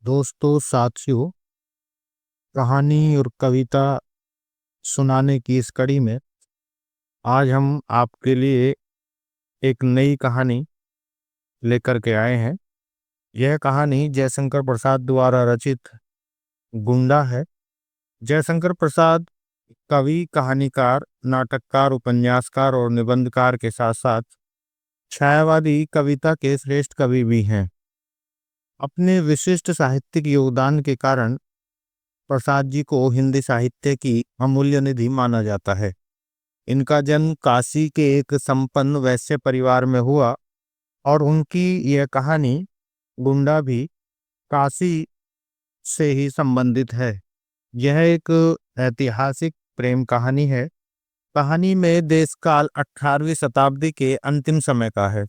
दोस्तों, साथियों, कहानी और कविता सुनाने की इस कड़ी में आज हम आपके लिए एक नई कहानी लेकर के आए हैं। यह कहानी जयशंकर प्रसाद द्वारा रचित गुंडा है। जयशंकर प्रसाद कवि, कहानीकार, नाटककार, उपन्यासकार और निबंधकार के साथ साथ छायावादी कविता के श्रेष्ठ कवि भी हैं। अपने विशिष्ट साहित्यिक योगदान के कारण प्रसाद जी को हिंदी साहित्य की अमूल्य निधि माना जाता है। इनका जन्म काशी के एक संपन्न वैश्य परिवार में हुआ और उनकी यह कहानी गुंडा भी काशी से ही संबंधित है। यह एक ऐतिहासिक प्रेम कहानी है। कहानी में देश काल 18वीं शताब्दी के अंतिम समय का है।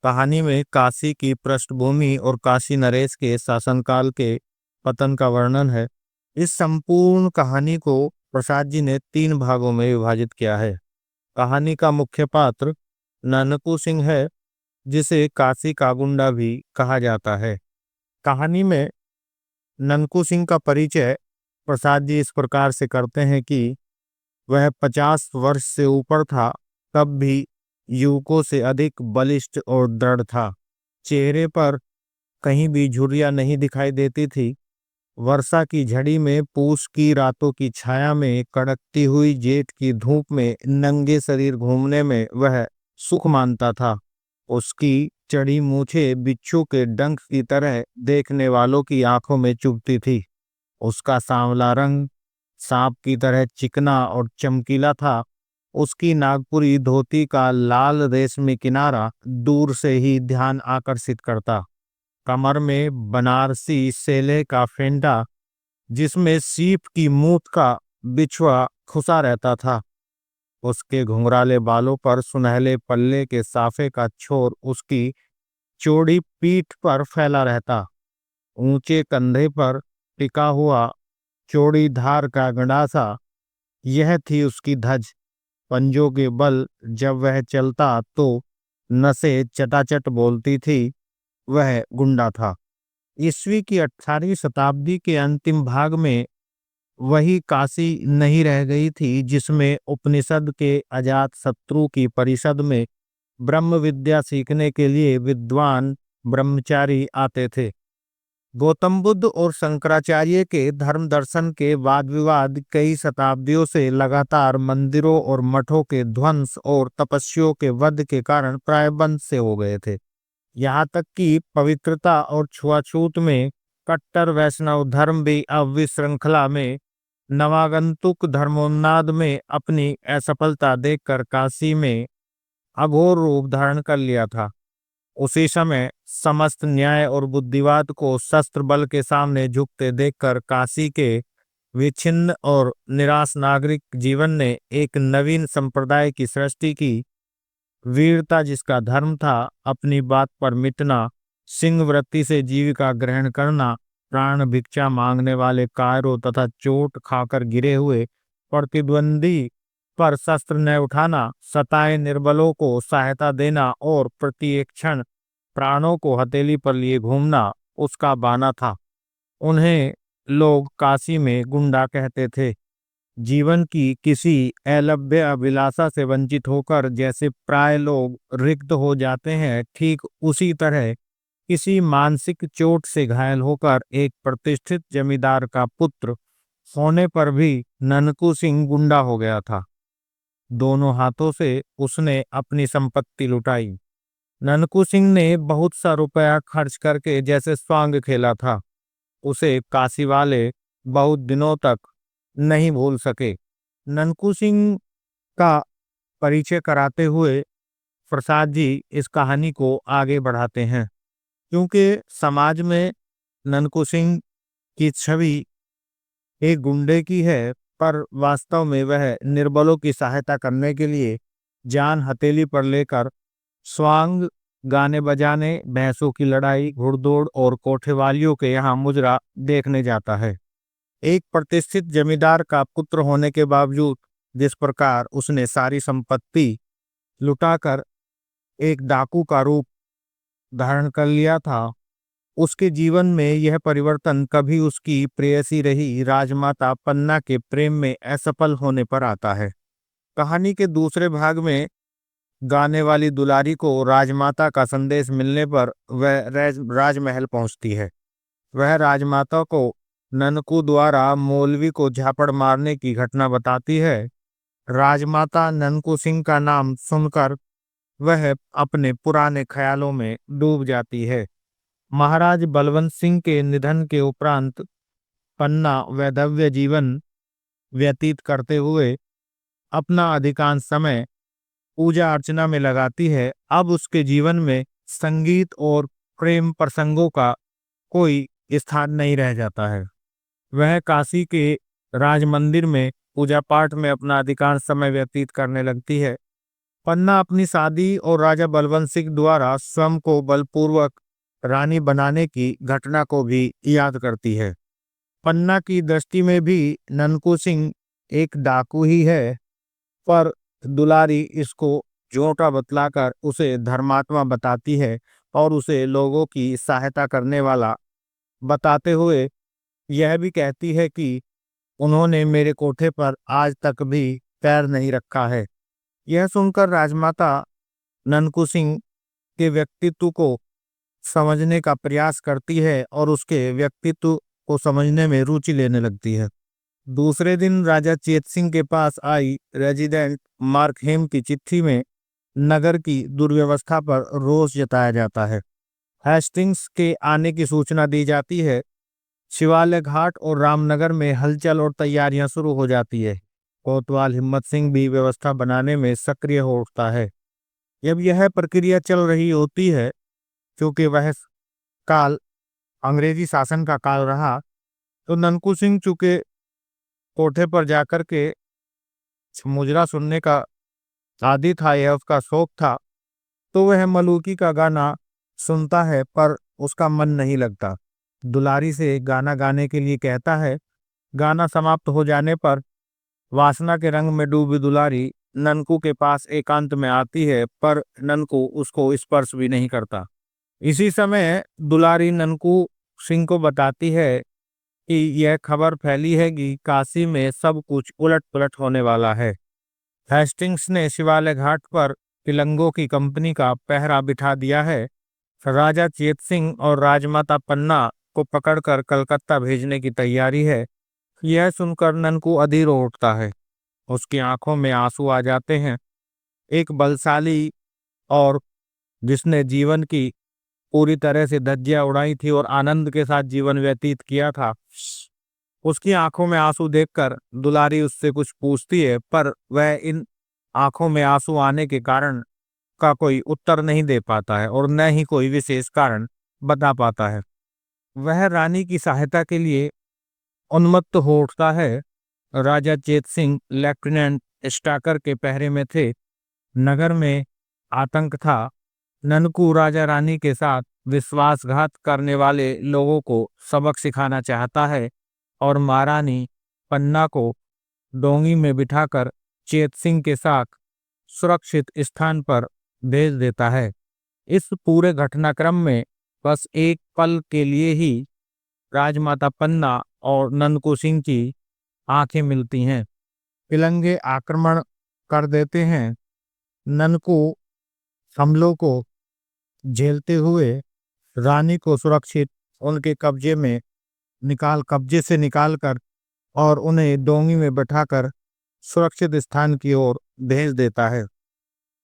कहानी में काशी की पृष्ठभूमि और काशी नरेश के शासनकाल के पतन का वर्णन है। इस संपूर्ण कहानी को प्रसाद जी ने 3 भागों में विभाजित किया है। कहानी का मुख्य पात्र ननकू सिंह है, जिसे काशी का गुंडा भी कहा जाता है। कहानी में ननकू सिंह का परिचय प्रसाद जी इस प्रकार से करते हैं कि वह 50 वर्ष से ऊपर था, तब भी युवकों से अधिक बलिष्ठ और दृढ़ था। चेहरे पर कहीं भी झुर्रियां नहीं दिखाई देती थी। वर्षा की झड़ी में, पूस की रातों की छाया में, कड़कती हुई जेठ की धूप में नंगे शरीर घूमने में वह सुख मानता था। उसकी चढ़ी मूछें बिच्छू के डंक की तरह देखने वालों की आंखों में चुभती थी। उसका सांवला रंग सांप की तरह चिकना और चमकीला था। उसकी नागपुरी धोती का लाल रेशमी किनारा दूर से ही ध्यान आकर्षित करता। कमर में बनारसी सेले का फेंटा, जिसमें सीप की मूठ का बिछुआ खुसा रहता था। उसके घुंघराले बालों पर सुनहले पल्ले के साफे का छोर उसकी चौड़ी पीठ पर फैला रहता। ऊंचे कंधे पर टिका हुआ चौड़ी धार का गंडासा, यह थी उसकी धज। पंजों के बल जब वह चलता तो नसें चटाचट बोलती थी। वह गुंडा था। ईस्वी की 18वीं शताब्दी के अंतिम भाग में वही काशी नहीं रह गई थी जिसमें उपनिषद के अजात शत्रु की परिषद में ब्रह्म विद्या सीखने के लिए विद्वान ब्रह्मचारी आते थे। गौतम बुद्ध और शंकराचार्य के धर्म दर्शन के वाद विवाद कई शताब्दियों से लगातार मंदिरों और मठों के ध्वंस और तपस्वियों के वध के कारण प्राय बंद से हो गए थे। यहाँ तक कि पवित्रता और छुआछूत में कट्टर वैष्णव धर्म भी अब विश्रृंखला में नवागंतुक धर्मोन्माद में अपनी असफलता देखकर काशी में अघोर रूप धारण कर लिया था। उसी समय समस्त न्याय और बुद्धिवाद को शस्त्र बल के सामने झुकते देखकर काशी के विच्छिन्न और निराश नागरिक जीवन ने एक नवीन संप्रदाय की सृष्टि की। वीरता जिसका धर्म था, अपनी बात पर मिटना, सिंह वृत्ति से जीविका ग्रहण करना, प्राण भिक्षा मांगने वाले कायरों तथा चोट खाकर गिरे हुए प्रतिद्वंदी पर शस्त्र न उठाना, सताए निर्बलों को सहायता देना और प्रत्येक क्षण प्राणों को हथेली पर लिए घूमना उसका बाना था। उन्हें लोग काशी में गुंडा कहते थे। जीवन की किसी अलभ्य अभिलाषा से वंचित होकर जैसे प्राय लोग रिक्त हो जाते हैं, ठीक उसी तरह किसी मानसिक चोट से घायल होकर एक प्रतिष्ठित जमींदार का पुत्र होने पर भी ननकू सिंह गुंडा हो गया था। दोनों हाथों से उसने अपनी संपत्ति लुटाई। ननकू सिंह ने बहुत सा रुपया खर्च करके जैसे स्वांग खेला था, उसे काशी वाले बहुत दिनों तक नहीं भूल सके। ननकू सिंह का परिचय कराते हुए प्रसाद जी इस कहानी को आगे बढ़ाते हैं। क्योंकि समाज में ननकू सिंह की छवि एक गुंडे की है, पर वास्तव में वह निर्बलों की सहायता करने के लिए जान हथेली पर लेकर स्वांग, गाने बजाने, भैंसों की लड़ाई, घुड़दौड़ और कोठेवालियों के यहाँ मुजरा देखने जाता है। एक प्रतिष्ठित जमींदार का पुत्र होने के बावजूद जिस प्रकार उसने सारी संपत्ति लुटाकर एक डाकू का रूप धारण कर लिया था, उसके जीवन में यह परिवर्तन कभी उसकी प्रेयसी रही राजमाता पन्ना के प्रेम में असफल होने पर आता है। कहानी के दूसरे भाग में गाने वाली दुलारी को राजमाता का संदेश मिलने पर वह राजमहल पहुंचती है। वह राजमाता को ननकू द्वारा मौलवी को झापड़ मारने की घटना बताती है। राजमाता ननकू सिंह का नाम सुनकर वह अपने पुराने ख्यालों में डूब जाती है। महाराज बलवंत सिंह के निधन के उपरांत पन्ना वैधव्य जीवन व्यतीत करते हुए अपना अधिकांश समय पूजा अर्चना में लगाती है। अब उसके जीवन में संगीत और प्रेम प्रसंगों का कोई स्थान नहीं रह जाता है। वह काशी के राज मंदिर में पूजा पाठ में अपना अधिकांश समय व्यतीत करने लगती है। पन्ना अपनी शादी और राजा बलवंत सिंह द्वारा स्वयं को बलपूर्वक रानी बनाने की घटना को भी याद करती है। पन्ना की दृष्टि में भी ननकू सिंह एक डाकू ही है, पर दुलारी इसको झूठा बतलाकर उसे धर्मात्मा बताती है और उसे लोगों की सहायता करने वाला बताते हुए यह भी कहती है कि उन्होंने मेरे कोठे पर आज तक भी पैर नहीं रखा है। यह सुनकर राजमाता ननकू सिंह के व्यक्तित्व को समझने का प्रयास करती है और उसके व्यक्तित्व को समझने में रुचि लेने लगती है। दूसरे दिन राजा चेत सिंह के पास आई रेजिडेंट मार्कहेम की चिट्ठी में नगर की दुर्व्यवस्था पर रोष जताया जाता है। हेस्टिंग्स के आने की सूचना दी जाती है। शिवालय घाट और रामनगर में हलचल और तैयारियां शुरू हो जाती है। कोतवाल हिम्मत सिंह भी व्यवस्था बनाने में सक्रिय हो उठता है। जब यह प्रक्रिया चल रही होती है, क्योंकि वह काल अंग्रेजी शासन का काल रहा, तो ननकू सिंह चूंकि कोठे पर जाकर के मुजरा सुनने का आदी था, यह उसका शौक था, तो वह मलूकी का गाना सुनता है, पर उसका मन नहीं लगता। दुलारी से गाना गाने के लिए कहता है। गाना समाप्त हो जाने पर वासना के रंग में डूबी दुलारी ननकू के पास एकांत में आती है, पर ननकू उसको स्पर्श भी नहीं करता। इसी समय दुलारी ननकू सिंह को बताती है कि यह खबर फैली है कि काशी में सब कुछ उलट पुलट होने वाला है। हेस्टिंग्स ने शिवालय घाट पर तिलंगों की कंपनी का पहरा बिठा दिया है। राजा चेत सिंह और राजमाता पन्ना को पकड़कर कलकत्ता भेजने की तैयारी है। यह सुनकर ननकू अधीर हो उठता है। उसकी आंखों में आंसू आ जाते हैं। एक बलशाली और जिसने जीवन की पूरी तरह से धज्जियां उड़ाई थी और आनंद के साथ जीवन व्यतीत किया था, उसकी आंखों में आंसू देखकर दुलारी उससे कुछ पूछती है, पर वह इन आंखों में आंसू आने के कारण का कोई उत्तर नहीं दे पाता है और न ही कोई विशेष कारण बता पाता है। वह रानी की सहायता के लिए उन्मत्त हो उठता है। राजा चेत सिंह लेफ्टिनेंट स्टाकर के पहरे में थे। नगर में आतंक था। ननकू राजा रानी के साथ विश्वासघात करने वाले लोगों को सबक सिखाना चाहता है और महारानी पन्ना को डोंगी में बिठाकर चेत सिंह के साथ सुरक्षित स्थान पर भेज देता है। इस पूरे घटनाक्रम में बस एक पल के लिए ही राजमाता पन्ना और ननकू सिंह की आंखें मिलती हैं। तिलंगे आक्रमण कर देते हैं। ननकू हमलों को झेलते हुए रानी को सुरक्षित उनके कब्जे से निकालकर और उन्हें डोंगी में बैठाकर सुरक्षित स्थान की ओर भेज देता है।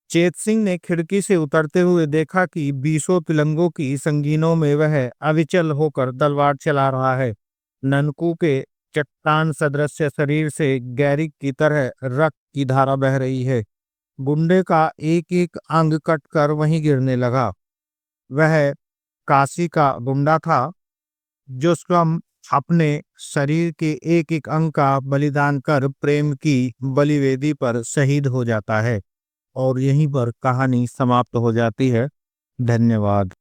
चेत सिंह ने खिड़की से उतरते हुए देखा कि 20 तिलंगों की संगीनों में वह अविचल होकर तलवार चला रहा है। ननकू के चट्टान सदृश शरीर से गैरिक की तरह रक्त की धारा बह रही है। गुंडे का एक एक अंग कटकर वहीं गिरने लगा। वह काशी का गुंडा था जो स्वयं अपने शरीर के एक एक अंग का बलिदान कर प्रेम की बलिवेदी पर शहीद हो जाता है। और यहीं पर कहानी समाप्त हो जाती है। धन्यवाद।